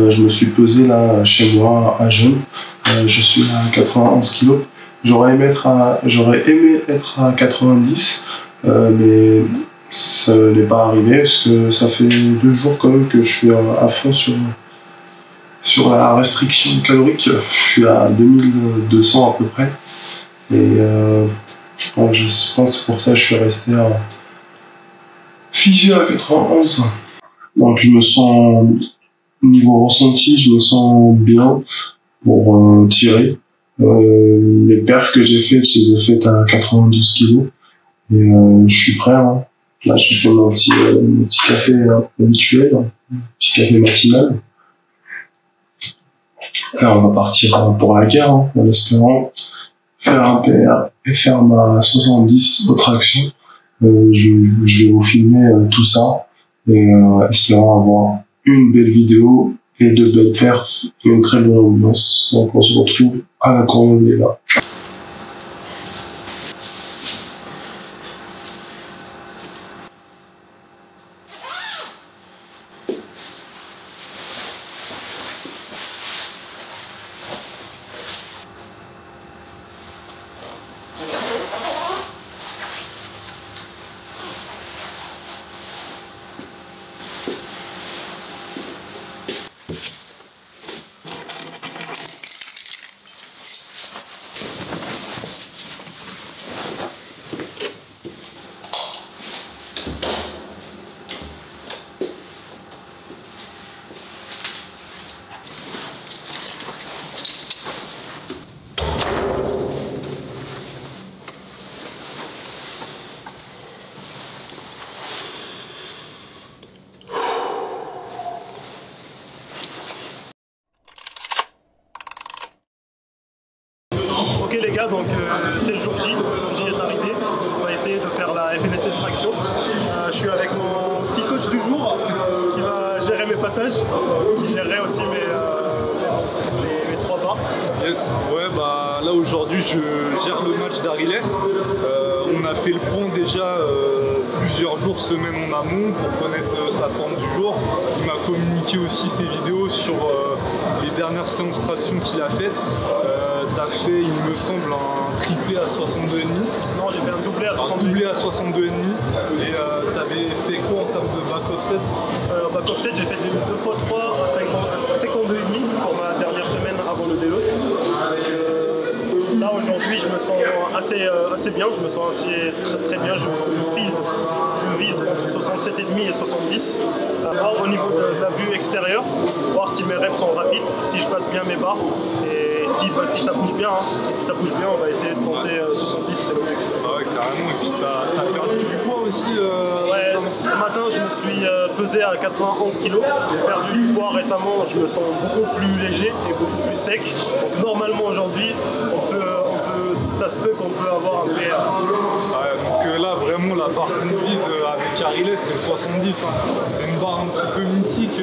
Je me suis pesé là chez moi à Jeune. Je suis à 91 kg. J'aurais aimé être à 90, mais ça n'est pas arrivé parce que ça fait 2 jours quand même que je suis à fond sur la restriction calorique. Je suis à 2200 à peu près. Et je pense pour ça que je suis resté figé à 91. Donc je me sens, niveau ressenti, je me sens bien pour tirer. Les perfs que j'ai faites, je les ai faites à 92 kg. Et je suis prêt. Hein. Là, j'ai fait mon petit café habituel, un petit café matinal. Et on va partir pour la guerre, hein, en espérant faire un PR et faire ma 70 aux tractions. Je vais vous filmer tout ça et espérant avoir une belle vidéo et de belles perfs et une très bonne ambiance. Donc on se retrouve à la Courneuve, les gars. Ok les gars, donc c'est le jour J. Le jour J est arrivé. On va essayer de faire la FNSC de traction. Je suis avec mon petit coach du jour qui va gérer mes passages, qui gérerait aussi mes 3 pas. Yes, ouais, bah là aujourd'hui je gère le match d'Ariles. On a fait le point déjà plusieurs jours, semaines en amont pour connaître sa forme du jour. Il m'a communiqué aussi ses vidéos sur les dernières séances traction qu'il a faites. T'as fait, il me semble, un triplé à 62,5. Non, j'ai fait un doublé à 62,5. Un doublé à 62,5. Et t'avais fait quoi en termes de back offset? Back offset, j'ai fait 2x3 à 52,5 pour ma dernière semaine avant le délo. Là aujourd'hui, je me sens assez bien, je me sens très bien. Je vise entre 67,5 et 70. Au niveau de la vue extérieure, voir si mes reps sont rapides, si je passe bien mes barres. Et si ça bouge bien, hein. Et si ça bouge bien, on va essayer de tenter 70, c'est l'objectif. Ah ouais, carrément. Et puis t'as perdu du poids aussi ouais, ce matin, je me suis pesé à 91 kg. J'ai perdu du poids récemment, je me sens beaucoup plus léger et beaucoup plus sec. Donc normalement aujourd'hui, ça se peut qu'on peut avoir un PR. Ouais, donc là, vraiment, la barre qu'on vise avec Ariles, c'est 70. Hein. C'est une barre un petit peu mythique.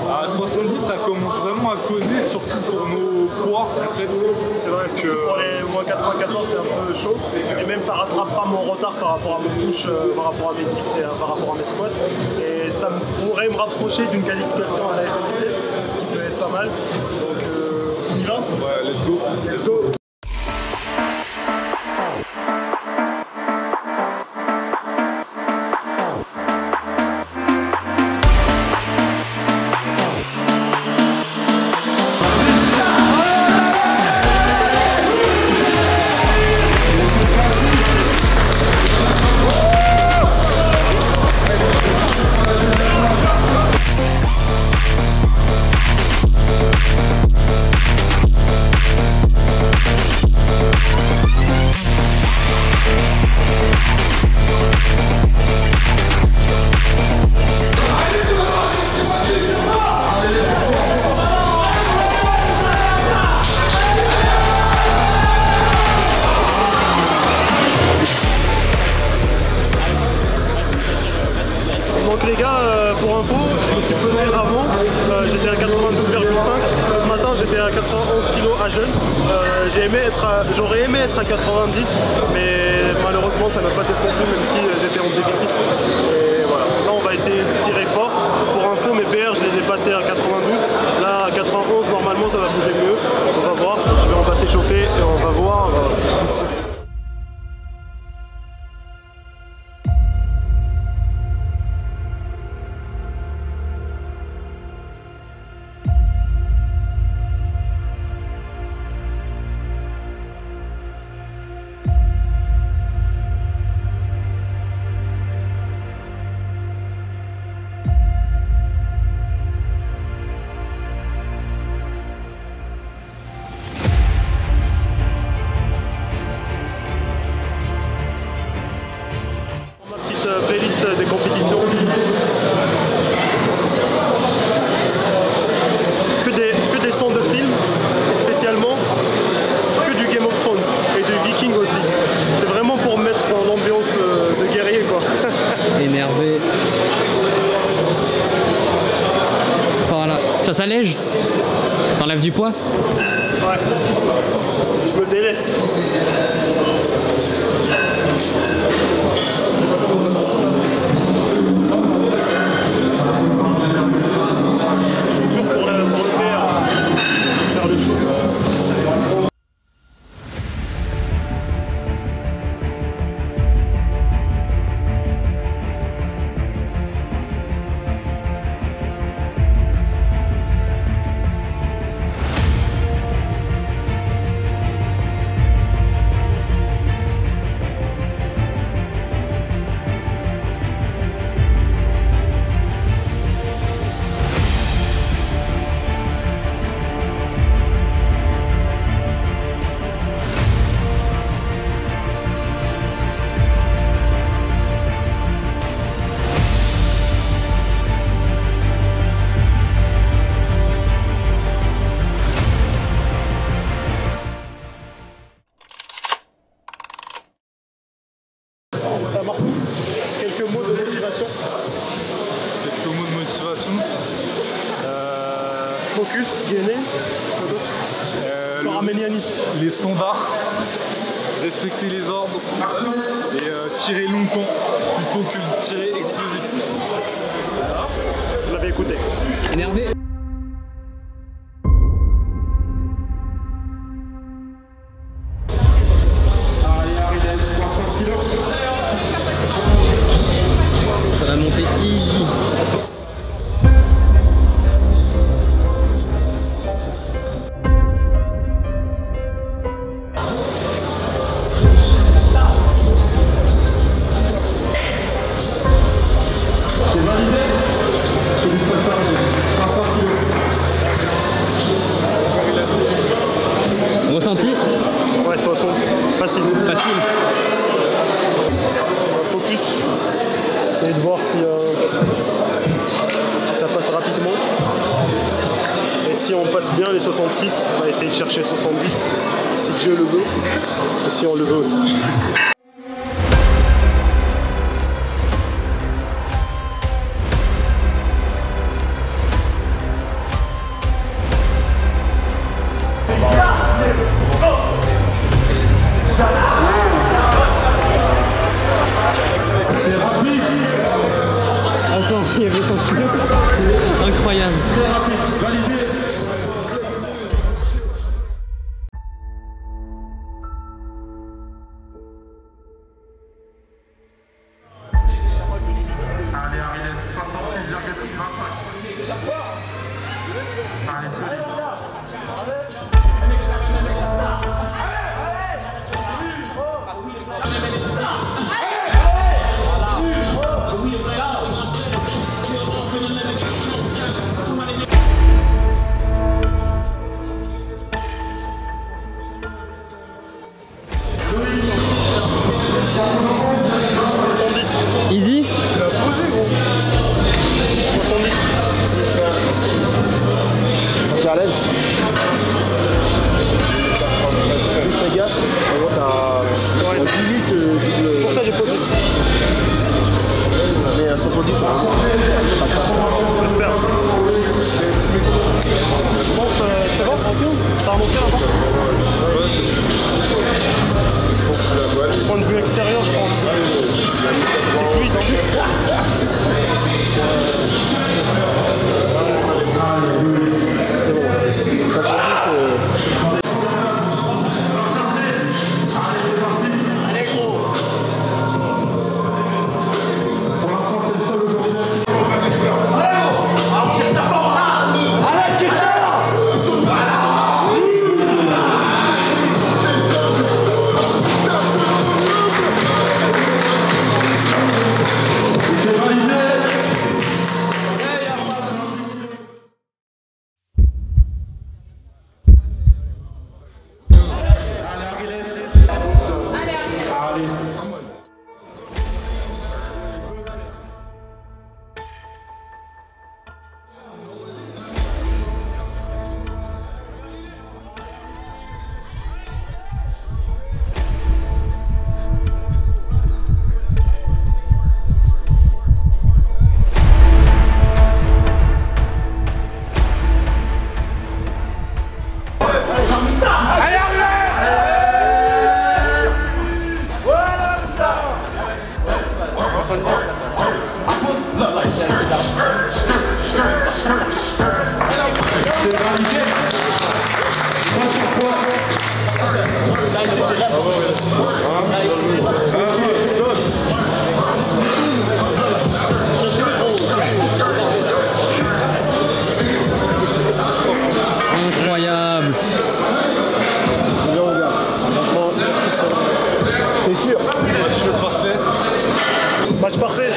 À 70, ça commence vraiment à causer, surtout pour nos poids, en fait. C'est vrai, parce que pour les moins 94, c'est un peu chaud. Et même, ça rattrapera mon retard par rapport à mes push, par rapport à mes dips et par rapport à mes squats. Et ça pourrait me rapprocher d'une qualification à la FNSC, ce qui peut être pas mal. Donc, on y va? Ouais, let's go. Let's go. Donc les gars, pour info, je me suis pesé avant, j'étais à 92,5. Ce matin j'ai j'étais à 91 kg à jeune. J'aurais aimé être à 90, mais malheureusement ça n'a pas descendu même si j'étais en déficit. Et voilà. Là on va essayer de tirer fort. Pour info, mes PR je les ai passés à 92. Là à 91 normalement ça va bouger mieux. On va voir. On va s'échauffer et on va voir. Playlist des compétitions. Que des sons de films, spécialement, que du Game of Thrones et du Viking aussi. C'est vraiment pour mettre dans l'ambiance de guerrier quoi. Énervé. Voilà, ça s'allège? T'enlèves du poids? Ouais. Je me déleste. Quelques mots de motivation. Quelques mots de motivation. Focus, gainé. Paramélianis. Les standards. Respecter les ordres. Et tirer longtemps plutôt que de tirer explosif. Voilà. Vous l'avez écouté. Énervé. Ça va monter easy. Ressenti? Ouais, 60. Facile. Facile. Focus. Essayez de voir si ça passe rapidement. Et si on passe bien les 66, on va essayer de chercher 70. Si Dieu le veut. Et si on le veut aussi. Encore, il y avait son kilo. Incroyable. Easy. Tu es à l'aise. Fais gaffe. T'as 18 double. Pour ça j'ai posé. Mais à 70 ça passe. J'espère. Je pense que c'est bon. monter là-bas? Ouais, c'est bon. Point de vue extérieur, je pense. C'est fluide, hein. Incroyable. T'es sûr? Match parfait. Match parfait.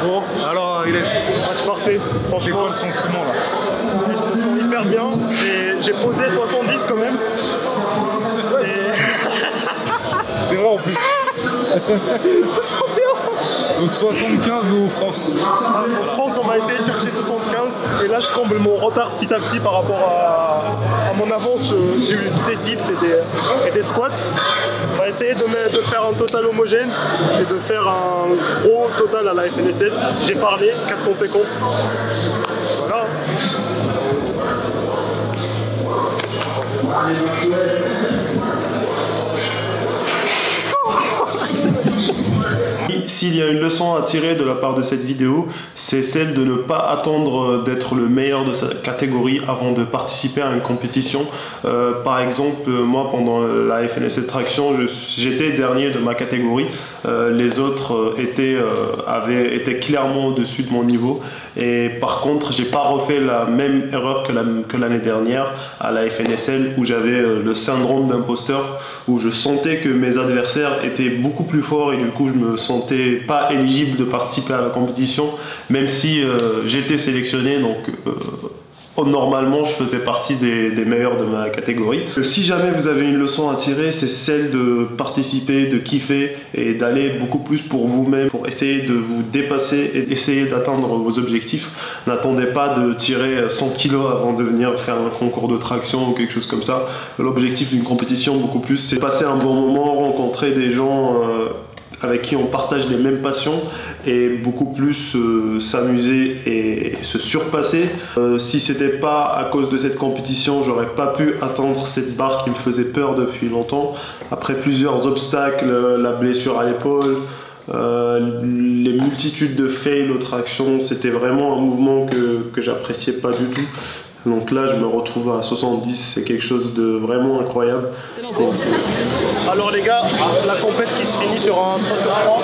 Bon, alors Ariles, Match parfait. c'est Franchement, quoi le sentiment là? je me sens hyper bien. J'ai posé 70 quand même. C'est vrai en plus. Je me sens bien. Donc 75 au France. En France, on va essayer de chercher 75. Et là, je comble mon retard petit à petit par rapport à mon avance des dips et des squats. On va essayer de faire un total homogène et de faire un gros total à la FNSL. J'ai parlé, 450. Voilà. S'il y a une leçon à tirer de la part de cette vidéo, c'est celle de ne pas attendre d'être le meilleur de sa catégorie avant de participer à une compétition. Par exemple, moi pendant la FNSL Traction, j'étais dernier de ma catégorie. Les autres étaient clairement au-dessus de mon niveau. Et par contre, j'ai pas refait la même erreur que l'année dernière à la FNSL où j'avais le syndrome d'imposteur, où je sentais que mes adversaires étaient beaucoup plus forts et du coup je me sentais pas éligible de participer à la compétition, même si j'étais sélectionné, donc normalement je faisais partie des meilleurs de ma catégorie. Si jamais vous avez une leçon à tirer, c'est celle de participer, de kiffer et d'aller beaucoup plus pour vous-même, pour essayer de vous dépasser et essayer d'atteindre vos objectifs. N'attendez pas de tirer 100 kg avant de venir faire un concours de traction ou quelque chose comme ça. L'objectif d'une compétition, beaucoup plus, c'est passer un bon moment, rencontrer des gens avec qui on partage les mêmes passions et beaucoup plus s'amuser et se surpasser. Si c'était pas à cause de cette compétition, j'aurais pas pu atteindre cette barre qui me faisait peur depuis longtemps. Après plusieurs obstacles, la blessure à l'épaule, les multitudes de fails aux tractions, c'était vraiment un mouvement que j'appréciais pas du tout. Donc là, je me retrouve à 70, c'est quelque chose de vraiment incroyable. Alors les gars, la compète qui se finit sur un 3 sur 3.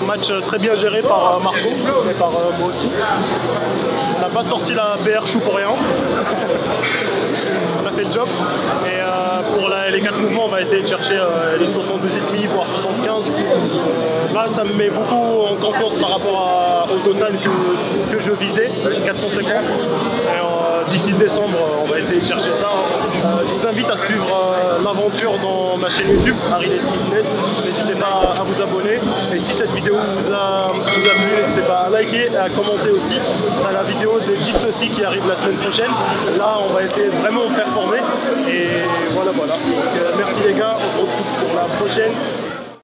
Un match très bien géré par Marco et par moi aussi. On n'a pas sorti la BR Chou pour rien. On a fait le job. Et pour les 4 mouvements, on va essayer de chercher les 72,5 voire 75. Là, ça me met beaucoup en confiance par rapport au total que je visais, 450. D'ici décembre, on va essayer de chercher ça. Je vous invite à suivre l'aventure dans ma chaîne YouTube, Ariles Fitness. N'hésitez pas à vous abonner. Et si cette vidéo vous a plu, n'hésitez pas à liker et à commenter aussi. On a la vidéo des dips aussi qui arrive la semaine prochaine. Là, on va essayer de vraiment performer. Et voilà. Donc, merci les gars, on se retrouve pour la prochaine.